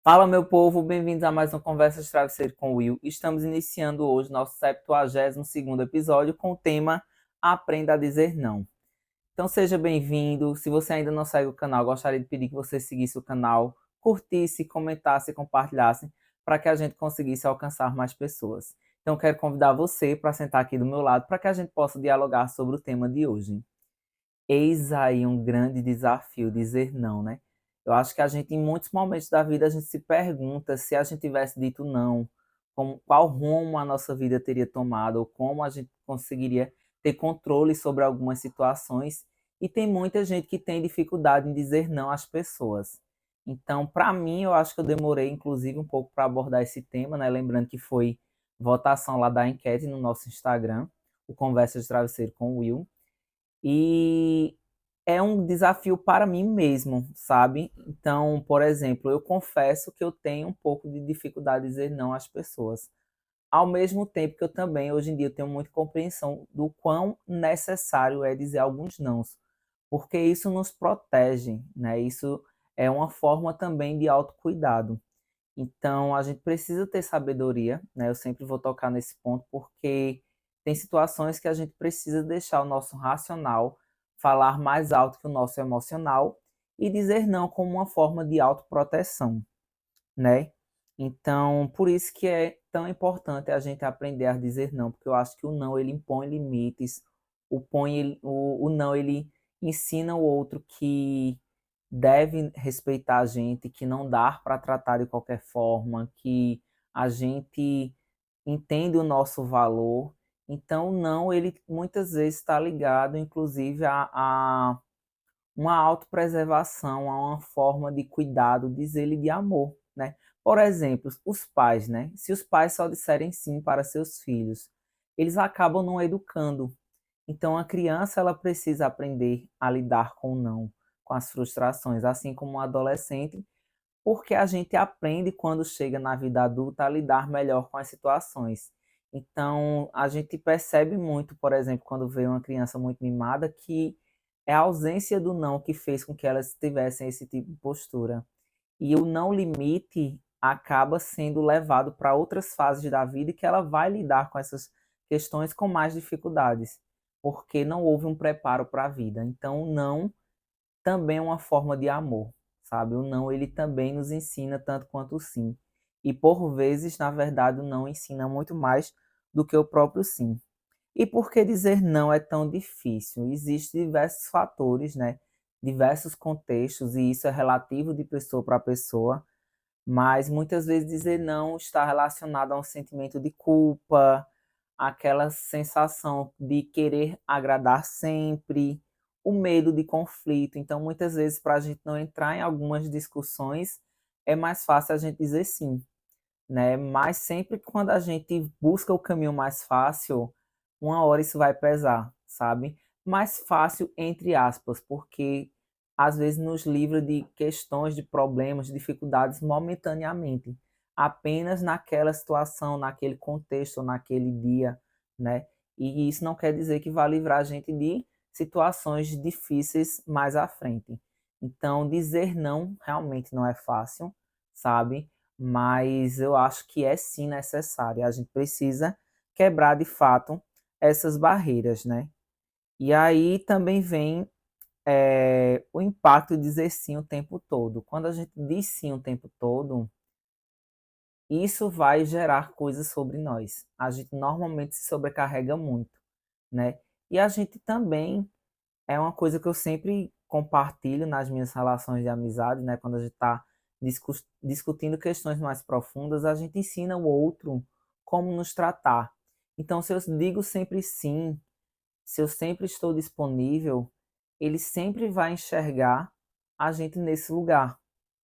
Fala, meu povo, bem-vindos a mais uma Conversa de Travesseiro com o Will. Estamos iniciando hoje nosso 72º episódio com o tema Aprenda a Dizer Não. Então seja bem-vindo. Se você ainda não segue o canal, gostaria de pedir que você seguisse o canal, curtisse, comentasse e compartilhasse para que a gente conseguisse alcançar mais pessoas. Então quero convidar você para sentar aqui do meu lado para que a gente possa dialogar sobre o tema de hoje. Eis aí um grande desafio dizer não, né? Eu acho que a gente, em muitos momentos da vida, a gente se pergunta se a gente tivesse dito não, qual rumo a nossa vida teria tomado, ou como a gente conseguiria ter controle sobre algumas situações. E tem muita gente que tem dificuldade em dizer não às pessoas. Então, para mim, eu acho que eu demorei, inclusive, um pouco para abordar esse tema, né? Lembrando que foi votação lá da enquete no nosso Instagram, o Conversa de Travesseiro com o Will. E é um desafio para mim mesmo, sabe? Então, por exemplo, eu confesso que eu tenho um pouco de dificuldade de dizer não às pessoas. Ao mesmo tempo que eu também, hoje em dia, eu tenho muita compreensão do quão necessário é dizer alguns nãos, porque isso nos protege, né? Isso é uma forma também de autocuidado. Então, a gente precisa ter sabedoria, né? Eu sempre vou tocar nesse ponto, porque tem situações que a gente precisa deixar o nosso racional falar mais alto que o nosso emocional e dizer não como uma forma de autoproteção, né? Então, por isso que é tão importante a gente aprender a dizer não, porque eu acho que o não ele impõe limites, o não ele ensina o outro que deve respeitar a gente, que não dá para tratar de qualquer forma, que a gente entende o nosso valor. Então, o não ele muitas vezes está ligado, inclusive, a uma autopreservação, a uma forma de cuidado, diz ele, de amor, né? Por exemplo, os pais, né? Se os pais só disserem sim para seus filhos, eles acabam não educando. Então, a criança ela precisa aprender a lidar com o não, com as frustrações, assim como um adolescente, porque a gente aprende quando chega na vida adulta a lidar melhor com as situações. Então, a gente percebe muito, por exemplo, quando vê uma criança muito mimada, que é a ausência do não que fez com que elas tivessem esse tipo de postura. E o não limite acaba sendo levado para outras fases da vida e que ela vai lidar com essas questões com mais dificuldades, porque não houve um preparo para a vida. Então, o não também é uma forma de amor, sabe? O não, ele também nos ensina tanto quanto o sim. E por vezes, na verdade, o não ensina muito mais do que o próprio sim. E por que dizer não é tão difícil? Existem diversos fatores, né? Diversos contextos, e isso é relativo de pessoa para pessoa, mas muitas vezes dizer não está relacionado a um sentimento de culpa, aquela sensação de querer agradar sempre, o medo de conflito. Então, muitas vezes, para a gente não entrar em algumas discussões, é mais fácil a gente dizer sim, né? Mas sempre quando a gente busca o caminho mais fácil, uma hora isso vai pesar, sabe? Mais fácil entre aspas, porque às vezes nos livra de questões, de problemas, de dificuldades momentaneamente, apenas naquela situação, naquele contexto, naquele dia, né? E isso não quer dizer que vai livrar a gente de situações difíceis mais à frente. Então, dizer não realmente não é fácil, sabe? Mas eu acho que é sim necessário. A gente precisa quebrar de fato essas barreiras, né? E aí também vem o impacto de dizer sim o tempo todo. Quando a gente diz sim o tempo todo, isso vai gerar coisas sobre nós. A gente normalmente se sobrecarrega muito, né? E a gente também é uma coisa que eu sempre compartilho nas minhas relações de amizade, né? Quando a gente está discutindo questões mais profundas, a gente ensina o outro como nos tratar. Então, se eu digo sempre sim, se eu sempre estou disponível, ele sempre vai enxergar a gente nesse lugar,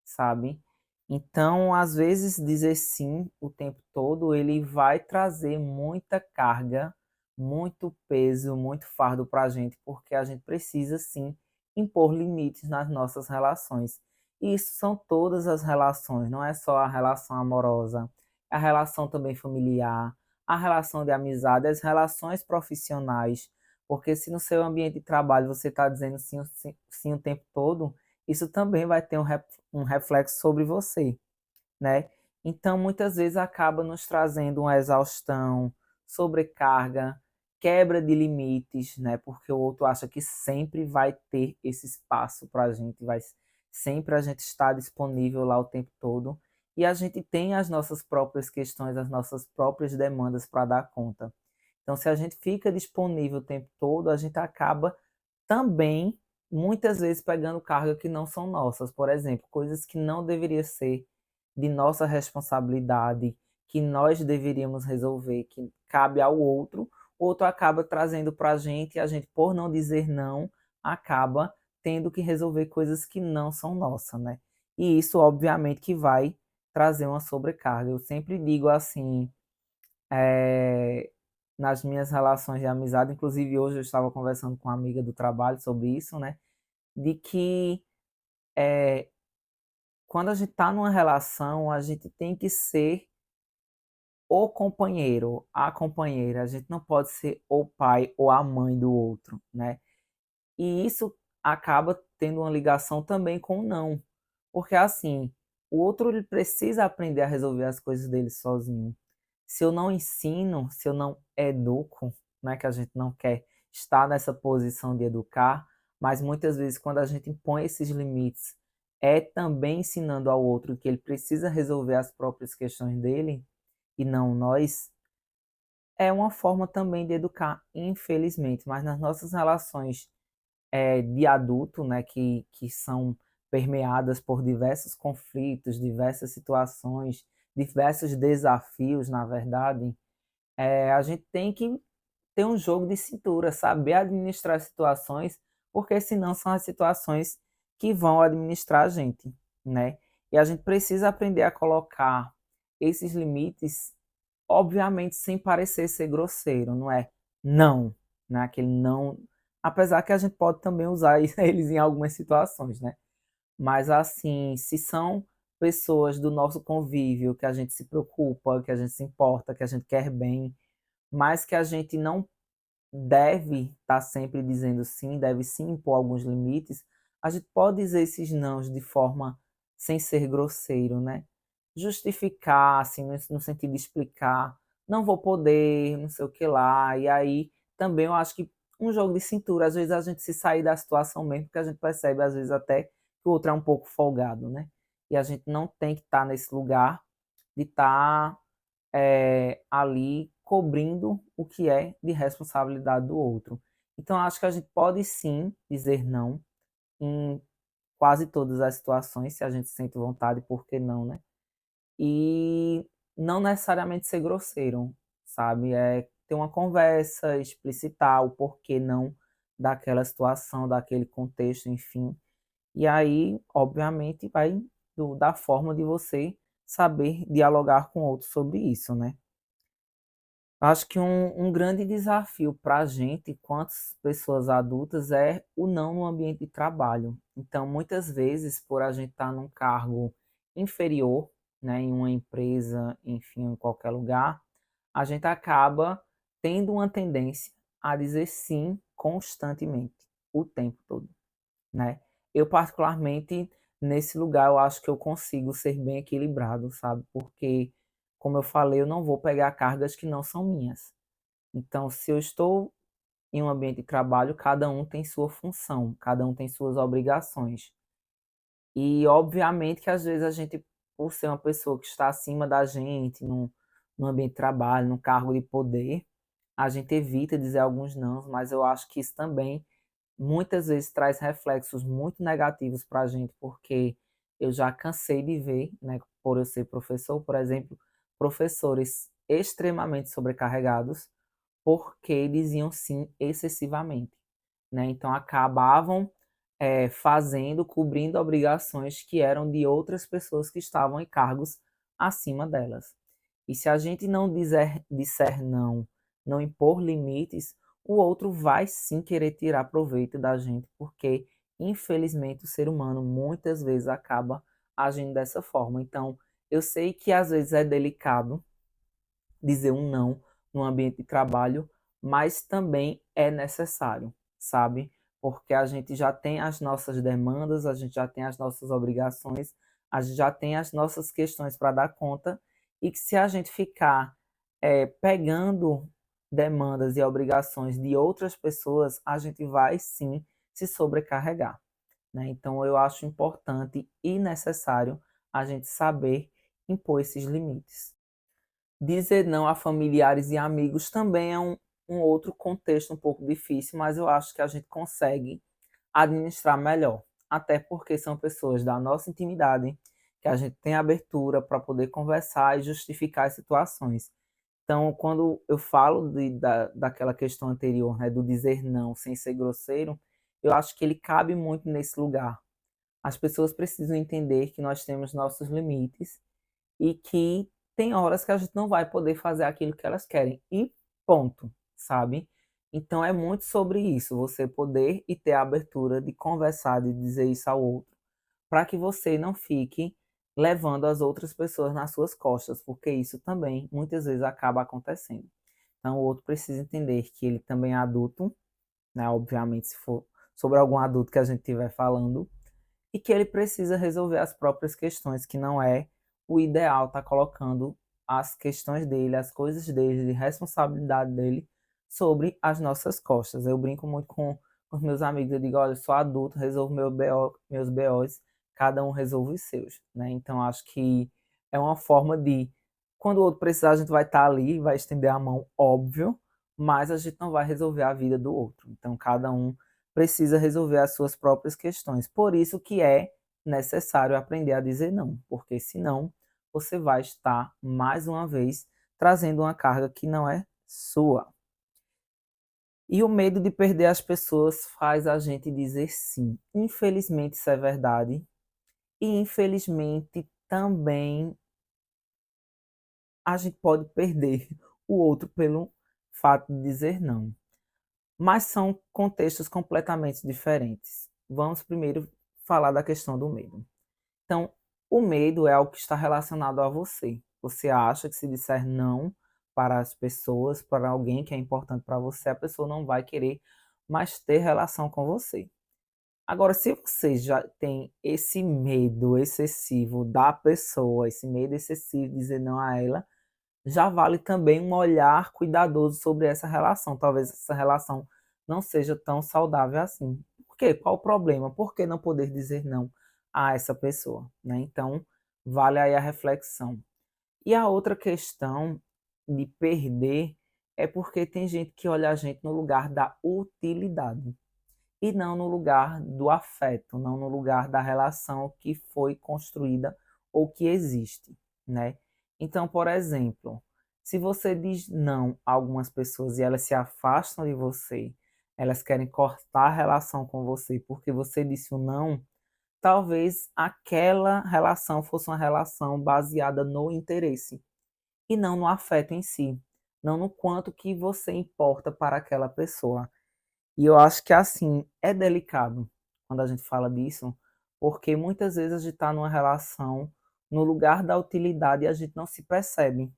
sabe? Então, às vezes, dizer sim o tempo todo, ele vai trazer muita carga, muito peso, muito fardo para a gente, porque a gente precisa, sim, impor limites nas nossas relações. E isso são todas as relações, não é só a relação amorosa, é a relação também familiar, a relação de amizade, as relações profissionais, porque se no seu ambiente de trabalho você está dizendo sim, sim, sim o tempo todo, isso também vai ter um reflexo sobre você. né? Então, muitas vezes acaba nos trazendo uma exaustão, sobrecarga, quebra de limites, né? Porque o outro acha que sempre vai ter esse espaço para a gente, vai sempre a gente está disponível lá o tempo todo. E a gente tem as nossas próprias questões, as nossas próprias demandas para dar conta. Então, se a gente fica disponível o tempo todo, a gente acaba também, muitas vezes, pegando carga que não são nossas. Por exemplo, coisas que não deveriam ser de nossa responsabilidade, que nós deveríamos resolver, que cabe ao outro, o outro acaba trazendo para a gente, e a gente, por não dizer não, acaba tendo que resolver coisas que não são nossas, né? E isso, obviamente, que vai trazer uma sobrecarga. Eu sempre digo assim, é, nas minhas relações de amizade, inclusive hoje eu estava conversando com uma amiga do trabalho sobre isso, né? De que é, quando a gente está numa relação, a gente tem que ser o companheiro, a companheira. A gente não pode ser o pai ou a mãe do outro, né? E isso acaba tendo uma ligação também com o não. Porque assim, o outro ele precisa aprender a resolver as coisas dele sozinho. Se eu não ensino, se eu não educo, não é que a gente não quer estar nessa posição de educar, mas muitas vezes quando a gente impõe esses limites, é também ensinando ao outro que ele precisa resolver as próprias questões dele e não nós, é uma forma também de educar, infelizmente. Mas nas nossas relações de adulto, né, que são permeadas por diversos conflitos, diversas situações, diversos desafios, na verdade, a gente tem que ter um jogo de cintura, saber administrar situações, porque senão são as situações que vão administrar a gente, né? E a gente precisa aprender a colocar esses limites, obviamente sem parecer ser grosseiro, não é não, né? Aquele não, apesar que a gente pode também usar eles em algumas situações, né? Mas assim, se são pessoas do nosso convívio que a gente se preocupa, que a gente se importa, que a gente quer bem, mas que a gente não deve estar sempre dizendo sim, deve sim impor alguns limites, a gente pode dizer esses nãos de forma sem ser grosseiro, né? Justificar, assim, no sentido de explicar, não vou poder, não sei o que lá, e aí também eu acho que um jogo de cintura, às vezes a gente se sair da situação mesmo, porque a gente percebe, às vezes, até que o outro é um pouco folgado, né? E a gente não tem que estar nesse lugar de estar ali cobrindo o que é de responsabilidade do outro. Então, acho que a gente pode sim dizer não em quase todas as situações, se a gente sente vontade, por que não, né? E não necessariamente ser grosseiro, sabe? É ter uma conversa, explicitar o porquê não daquela situação, daquele contexto, enfim. E aí, obviamente, vai da forma de você saber dialogar com outros sobre isso, né? Acho que um grande desafio para a gente, quanto pessoas adultas, é o não no ambiente de trabalho. Então, muitas vezes, por a gente estar num cargo inferior, né, em uma empresa, enfim, em qualquer lugar, a gente acaba tendo uma tendência a dizer sim constantemente, o tempo todo, né? Eu, particularmente, nesse lugar, eu acho que eu consigo ser bem equilibrado, sabe? Porque, como eu falei, eu não vou pegar cargas que não são minhas. Então, se eu estou em um ambiente de trabalho, cada um tem sua função, cada um tem suas obrigações. E, obviamente, que às vezes a gente, por ser uma pessoa que está acima da gente, no ambiente de trabalho, num cargo de poder, a gente evita dizer alguns não, mas eu acho que isso também muitas vezes traz reflexos muito negativos para a gente, porque eu já cansei de ver, né, por eu ser professor, por exemplo, professores extremamente sobrecarregados porque diziam sim excessivamente, né? Então acabavam fazendo, cobrindo obrigações que eram de outras pessoas que estavam em cargos acima delas. E se a gente não disser não, não impor limites, o outro vai sim querer tirar proveito da gente, porque infelizmente o ser humano muitas vezes acaba agindo dessa forma. Então, eu sei que às vezes é delicado dizer um não no ambiente de trabalho, mas também é necessário, sabe? Porque a gente já tem as nossas demandas, a gente já tem as nossas obrigações, a gente já tem as nossas questões para dar conta, e que se a gente ficar pegando demandas e obrigações de outras pessoas, a gente vai sim se sobrecarregar, né? Então eu acho importante e necessário a gente saber impor esses limites. Dizer não a familiares e amigos também é um outro contexto um pouco difícil, mas eu acho que a gente consegue administrar melhor. Até porque são pessoas da nossa intimidade, que a gente tem abertura para poder conversar e justificar as situações. Então, quando eu falo daquela questão anterior, né, do dizer não sem ser grosseiro, eu acho que ele cabe muito nesse lugar. As pessoas precisam entender que nós temos nossos limites e que tem horas que a gente não vai poder fazer aquilo que elas querem. E ponto, sabe? Então é muito sobre isso, você poder e ter a abertura de conversar, de dizer isso ao outro, para que você não fique levando as outras pessoas nas suas costas, porque isso também muitas vezes acaba acontecendo. Então o outro precisa entender que ele também é adulto, né? Obviamente, se for sobre algum adulto que a gente estiver falando, e que ele precisa resolver as próprias questões, que não é o ideal estar colocando as questões dele, as coisas dele, de responsabilidade dele sobre as nossas costas. Eu brinco muito com os meus amigos, eu digo, olha, eu sou adulto, resolvo meus BOs, cada um resolve os seus, né? Então acho que é uma forma de, quando o outro precisar, a gente vai estar ali, vai estender a mão, óbvio, mas a gente não vai resolver a vida do outro. Então cada um precisa resolver as suas próprias questões. Por isso que é necessário aprender a dizer não, porque senão você vai estar, mais uma vez, trazendo uma carga que não é sua. E o medo de perder as pessoas faz a gente dizer sim. Infelizmente isso é verdade. E infelizmente também a gente pode perder o outro pelo fato de dizer não. Mas são contextos completamente diferentes. Vamos primeiro falar da questão do medo. Então, o medo é algo que está relacionado a você. Você acha que se disser não para as pessoas, para alguém que é importante para você, a pessoa não vai querer mais ter relação com você. Agora, se você já tem esse medo excessivo da pessoa, esse medo excessivo de dizer não a ela, já vale também um olhar cuidadoso sobre essa relação. Talvez essa relação não seja tão saudável assim. Por quê? Qual o problema? Por que não poder dizer não a essa pessoa, né? Então, vale aí a reflexão. E a outra questão de perder é porque tem gente que olha a gente no lugar da utilidade e não no lugar do afeto, não no lugar da relação que foi construída ou que existe, né? Então, por exemplo, se você diz não a algumas pessoas e elas se afastam de você, elas querem cortar a relação com você porque você disse o não, talvez aquela relação fosse uma relação baseada no interesse e não no afeto em si, não no quanto que você importa para aquela pessoa. E eu acho que, assim, é delicado quando a gente fala disso, porque muitas vezes a gente está numa relação no lugar da utilidade e a gente não se percebe.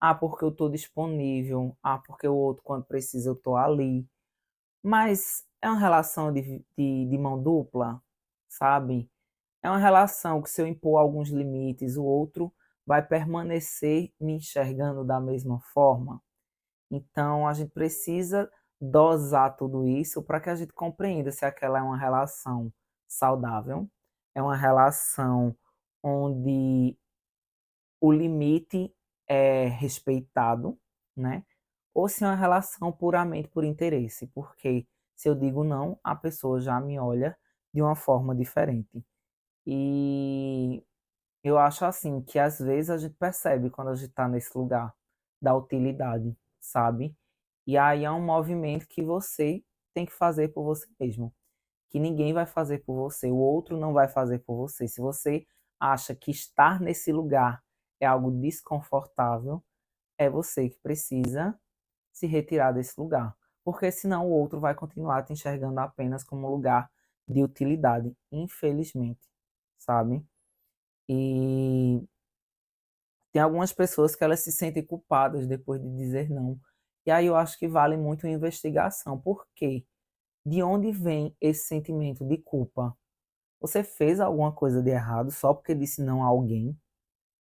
Ah, porque eu estou disponível. Ah, porque o outro, quando precisa, eu estou ali. Mas é uma relação de mão dupla, sabe? É uma relação que, se eu impor alguns limites, o outro vai permanecer me enxergando da mesma forma. Então, a gente precisa dosar tudo isso para que a gente compreenda se aquela é uma relação saudável, é uma relação onde o limite é respeitado, né? Ou se é uma relação puramente por interesse, porque se eu digo não, a pessoa já me olha de uma forma diferente. E eu acho assim que às vezes a gente percebe quando a gente está nesse lugar da utilidade, sabe? E aí é um movimento que você tem que fazer por você mesmo, que ninguém vai fazer por você, o outro não vai fazer por você. Se você acha que estar nesse lugar é algo desconfortável, é você que precisa se retirar desse lugar, porque senão o outro vai continuar te enxergando apenas como um lugar de utilidade, infelizmente, sabe? E tem algumas pessoas que elas se sentem culpadas depois de dizer não. E aí eu acho que vale muito a investigação. Por quê? De onde vem esse sentimento de culpa? Você fez alguma coisa de errado só porque disse não a alguém?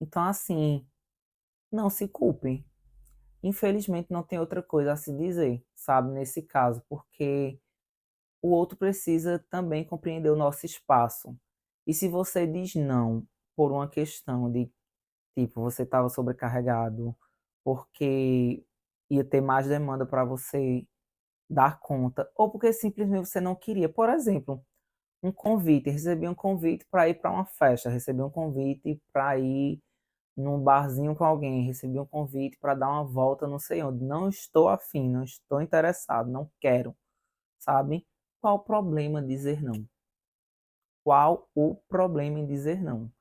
Então, assim, não se culpe. Infelizmente, não tem outra coisa a se dizer, sabe, nesse caso, porque o outro precisa também compreender o nosso espaço. E se você diz não por uma questão de, tipo, você estava sobrecarregado, porque ia ter mais demanda para você dar conta, ou porque simplesmente você não queria. Por exemplo, um convite, recebi um convite para ir para uma festa, recebi um convite para ir num barzinho com alguém, recebi um convite para dar uma volta não sei onde. Não estou afim, não estou interessado, não quero, sabe? Qual o problema em dizer não? Qual o problema em dizer não?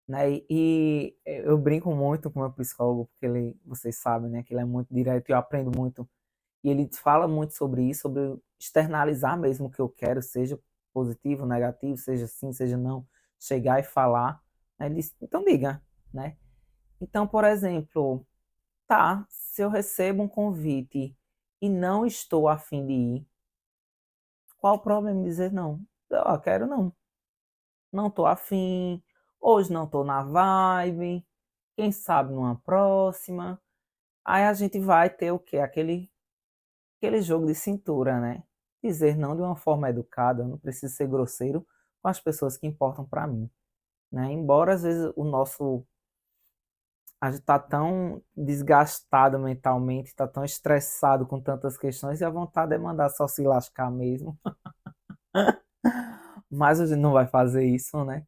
Né? E eu brinco muito com o meu psicólogo, porque ele, vocês sabem, né, que ele é muito direto e eu aprendo muito. E ele fala muito sobre isso, sobre externalizar mesmo o que eu quero, seja positivo, negativo, seja sim, seja não, chegar e falar. Né? Ele diz, então diga, né? Então, por exemplo, tá, se eu recebo um convite e não estou a fim de ir, qual o problema em dizer não? Eu quero não. Não tô afim, hoje não tô na vibe, quem sabe numa próxima. Aí a gente vai ter o quê? Aquele jogo de cintura, né? Dizer não de uma forma educada, eu não preciso ser grosseiro com as pessoas que importam para mim, né? Embora às vezes a gente tá tão desgastado mentalmente, tá tão estressado com tantas questões e a vontade é mandar só se lascar mesmo. Mas a gente não vai fazer isso, né?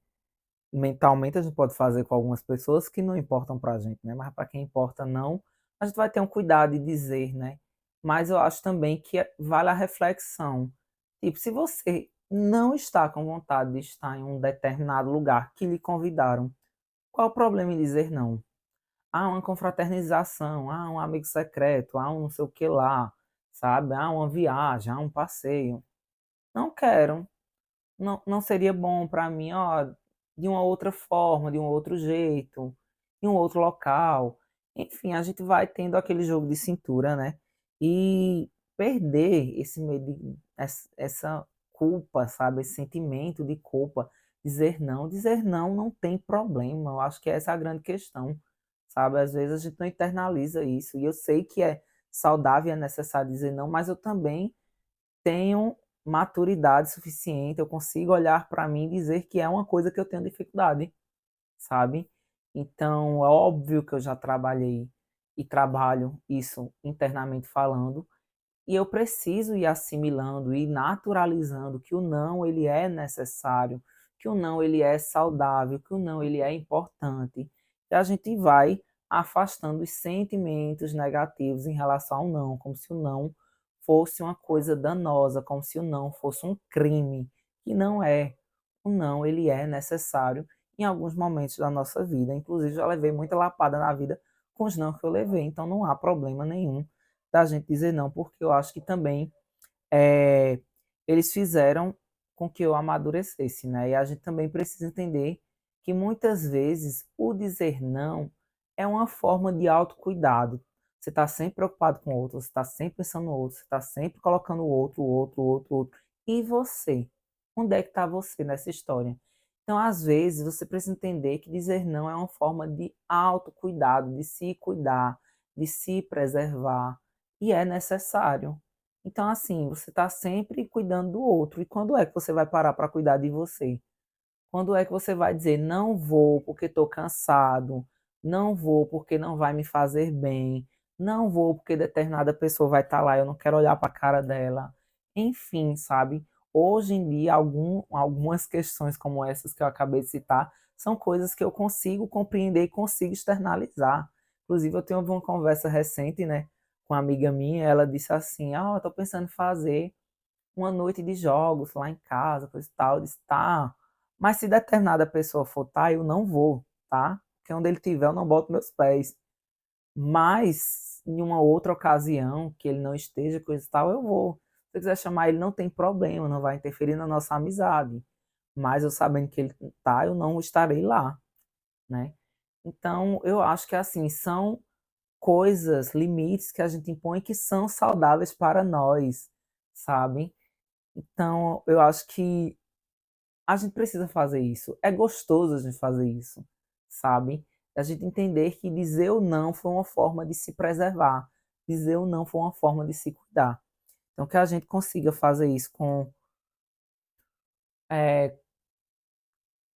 Mentalmente a gente pode fazer com algumas pessoas que não importam pra gente, né? Mas para quem importa não, a gente vai ter um cuidado de dizer, né? Mas eu acho também que vale a reflexão. Tipo, se você não está com vontade de estar em um determinado lugar que lhe convidaram, qual o problema em dizer não? Há uma confraternização, há um amigo secreto, há um não sei o que lá, sabe? Há uma viagem, há um passeio. Não quero, não seria bom para mim, ó, de uma outra forma, de um outro jeito, em um outro local. Enfim, a gente vai tendo aquele jogo de cintura, né? E perder esse medo, essa culpa, sabe? Esse sentimento de culpa. Dizer não não tem problema. Eu acho que essa é a grande questão, sabe? Às vezes a gente não internaliza isso. E eu sei que é saudável e é necessário dizer não, mas eu também tenho maturidade suficiente, eu consigo olhar para mim e dizer que é uma coisa que eu tenho dificuldade, sabe? Então, é óbvio que eu já trabalhei e trabalho isso internamente falando, e eu preciso ir assimilando e naturalizando que o não ele é necessário, que o não ele é saudável, que o não ele é importante. E a gente vai afastando os sentimentos negativos em relação ao não, como se o não fosse uma coisa danosa, como se o não fosse um crime, que não é. O não ele é necessário em alguns momentos da nossa vida. Inclusive, já levei muita lapada na vida com os não que eu levei, então não há problema nenhum da gente dizer não, porque eu acho que também é, eles fizeram com que eu amadurecesse, né? E a gente também precisa entender que muitas vezes o dizer não é uma forma de autocuidado. Você está sempre preocupado com o outro, você está sempre pensando no outro, você está sempre colocando o outro, o outro, o outro, o outro. E você? Onde é que está você nessa história? Então, às vezes, você precisa entender que dizer não é uma forma de autocuidado, de se cuidar, de se preservar, e é necessário. Então, assim, você está sempre cuidando do outro. E quando é que você vai parar para cuidar de você? Quando é que você vai dizer, não vou porque estou cansado, não vou porque não vai me fazer bem, não vou porque determinada pessoa vai estar lá, eu não quero olhar para a cara dela. Enfim, sabe? Hoje em dia, algumas questões como essas que eu acabei de citar são coisas que eu consigo compreender e consigo externalizar. Inclusive, eu tenho uma conversa recente, né, com uma amiga minha, ela disse assim, eu estou pensando em fazer uma noite de jogos lá em casa, coisa e tal. Eu disse, tá, mas se determinada pessoa for, tá, eu não vou, tá? Porque onde ele tiver, eu não boto meus pés. Mas, em uma outra ocasião, que ele não esteja, coisa e tal, eu vou. Se você quiser chamar ele, não tem problema, não vai interferir na nossa amizade. Mas eu sabendo que ele tá, eu não estarei lá, né? Então, eu acho que, assim, são coisas, limites que a gente impõe que são saudáveis para nós, sabe? Então, eu acho que a gente precisa fazer isso. É gostoso a gente fazer isso, sabe? A gente entender que dizer o não foi uma forma de se preservar, dizer o não foi uma forma de se cuidar. Então, que a gente consiga fazer isso é,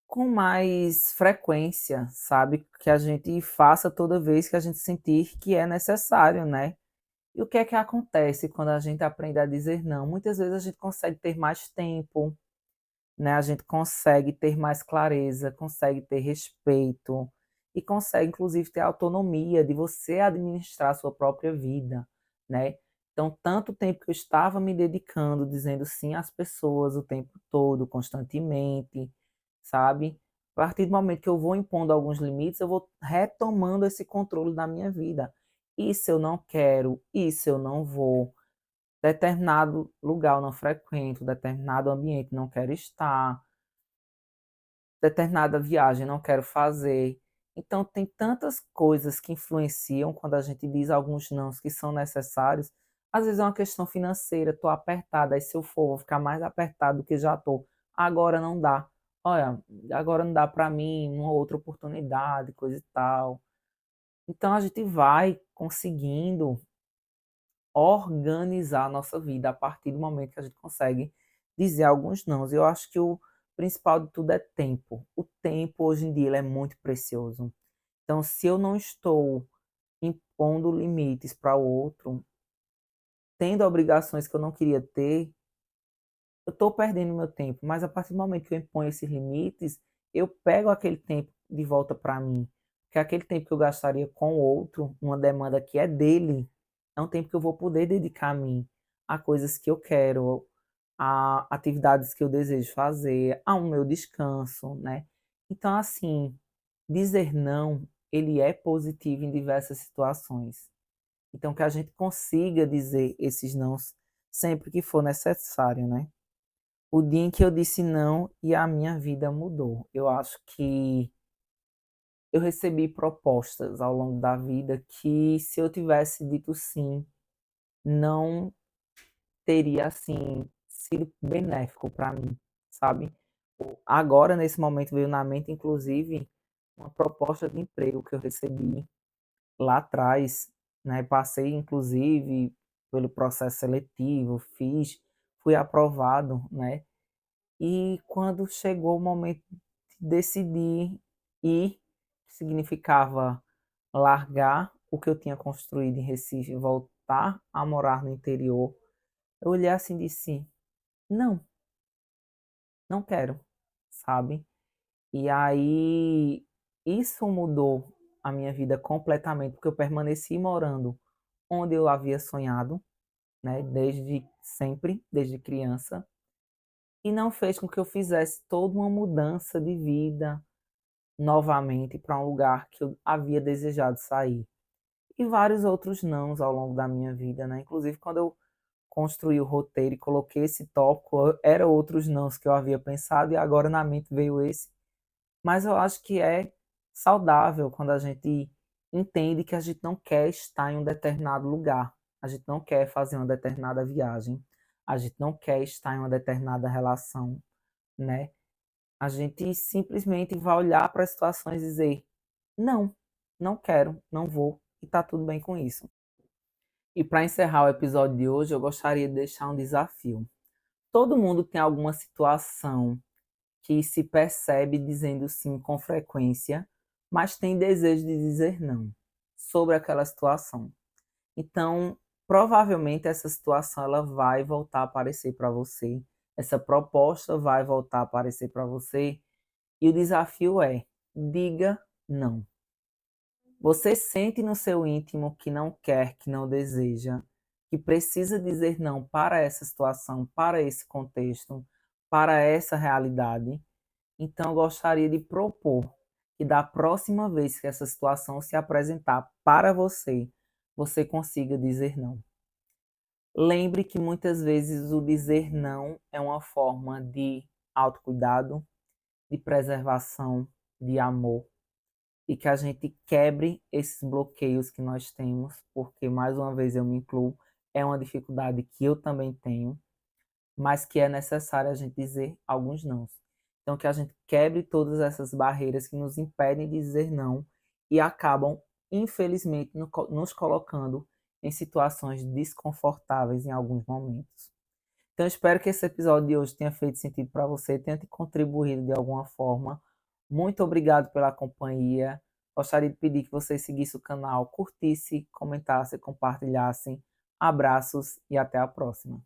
com mais frequência, sabe? Que a gente faça toda vez que a gente sentir que é necessário, né? E o que é que acontece quando a gente aprende a dizer não? Muitas vezes a gente consegue ter mais tempo, né? A gente consegue ter mais clareza, consegue ter respeito e consegue, inclusive, ter autonomia de você administrar a sua própria vida, né? Então, tanto tempo que eu estava me dedicando, dizendo sim às pessoas o tempo todo, constantemente, sabe? A partir do momento que eu vou impondo alguns limites, eu vou retomando esse controle da minha vida. Isso eu não quero, isso eu não vou, determinado lugar eu não frequento, determinado ambiente não quero estar, determinada viagem não quero fazer. Então, tem tantas coisas que influenciam quando a gente diz alguns nãos que são necessários. Às vezes é uma questão financeira, estou apertada, aí se eu for, vou ficar mais apertado do que já estou. Agora não dá. Olha, agora não dá para mim, uma outra oportunidade, coisa e tal. Então, a gente vai conseguindo organizar a nossa vida a partir do momento que a gente consegue dizer alguns nãos. Eu acho que o principal de tudo é tempo. O tempo hoje em dia ele é muito precioso. Então, se eu não estou impondo limites para o outro, tendo obrigações que eu não queria ter, eu estou perdendo meu tempo. Mas a partir do momento que eu imponho esses limites, eu pego aquele tempo de volta para mim. Porque aquele tempo que eu gastaria com o outro, uma demanda que é dele, é um tempo que eu vou poder dedicar a mim, a coisas que eu quero, a atividades que eu desejo fazer, ao meu descanso, né? Então, assim, dizer não, ele é positivo em diversas situações. Então, que a gente consiga dizer esses nãos sempre que for necessário, né? O dia em que eu disse não e a minha vida mudou. Eu acho que eu recebi propostas ao longo da vida que, se eu tivesse dito sim, não teria assim sido benéfico para mim, sabe? Agora, nesse momento, veio na mente, inclusive, uma proposta de emprego que eu recebi lá atrás, né? Passei, inclusive, pelo processo seletivo, fiz, fui aprovado, né? E quando chegou o momento de decidir ir, que significava largar o que eu tinha construído em Recife e voltar a morar no interior, eu olhei assim e disse: não, não quero, sabe? E aí isso mudou a minha vida completamente, porque eu permaneci morando onde eu havia sonhado, né, desde sempre, desde criança, e não fez com que eu fizesse toda uma mudança de vida novamente para um lugar que eu havia desejado sair. E vários outros nãos ao longo da minha vida, né? Inclusive quando eu construí o roteiro e coloquei esse tópico, era outros nãos que eu havia pensado e agora na mente veio esse. Mas eu acho que é saudável quando a gente entende que a gente não quer estar em um determinado lugar, a gente não quer fazer uma determinada viagem, a gente não quer estar em uma determinada relação, né? A gente simplesmente vai olhar para as situações e dizer: não, não quero, não vou, e tá tudo bem com isso. E para encerrar o episódio de hoje, eu gostaria de deixar um desafio. Todo mundo tem alguma situação que se percebe dizendo sim com frequência, mas tem desejo de dizer não sobre aquela situação. Então, provavelmente essa situação ela vai voltar a aparecer para você, essa proposta vai voltar a aparecer para você, e o desafio é: diga não. Você sente no seu íntimo que não quer, que não deseja, que precisa dizer não para essa situação, para esse contexto, para essa realidade. Então, eu gostaria de propor que da próxima vez que essa situação se apresentar para você, você consiga dizer não. Lembre que muitas vezes o dizer não é uma forma de autocuidado, de preservação, de amor, e que a gente quebre esses bloqueios que nós temos, porque, mais uma vez, eu me incluo, é uma dificuldade que eu também tenho, mas que é necessário a gente dizer alguns nãos. Então, que a gente quebre todas essas barreiras que nos impedem de dizer não e acabam, infelizmente, nos colocando em situações desconfortáveis em alguns momentos. Então, espero que esse episódio de hoje tenha feito sentido para você, tenha te contribuído de alguma forma. Muito obrigado pela companhia. Gostaria de pedir que você seguisse o canal, curtisse, comentasse, compartilhasse. Abraços e até a próxima.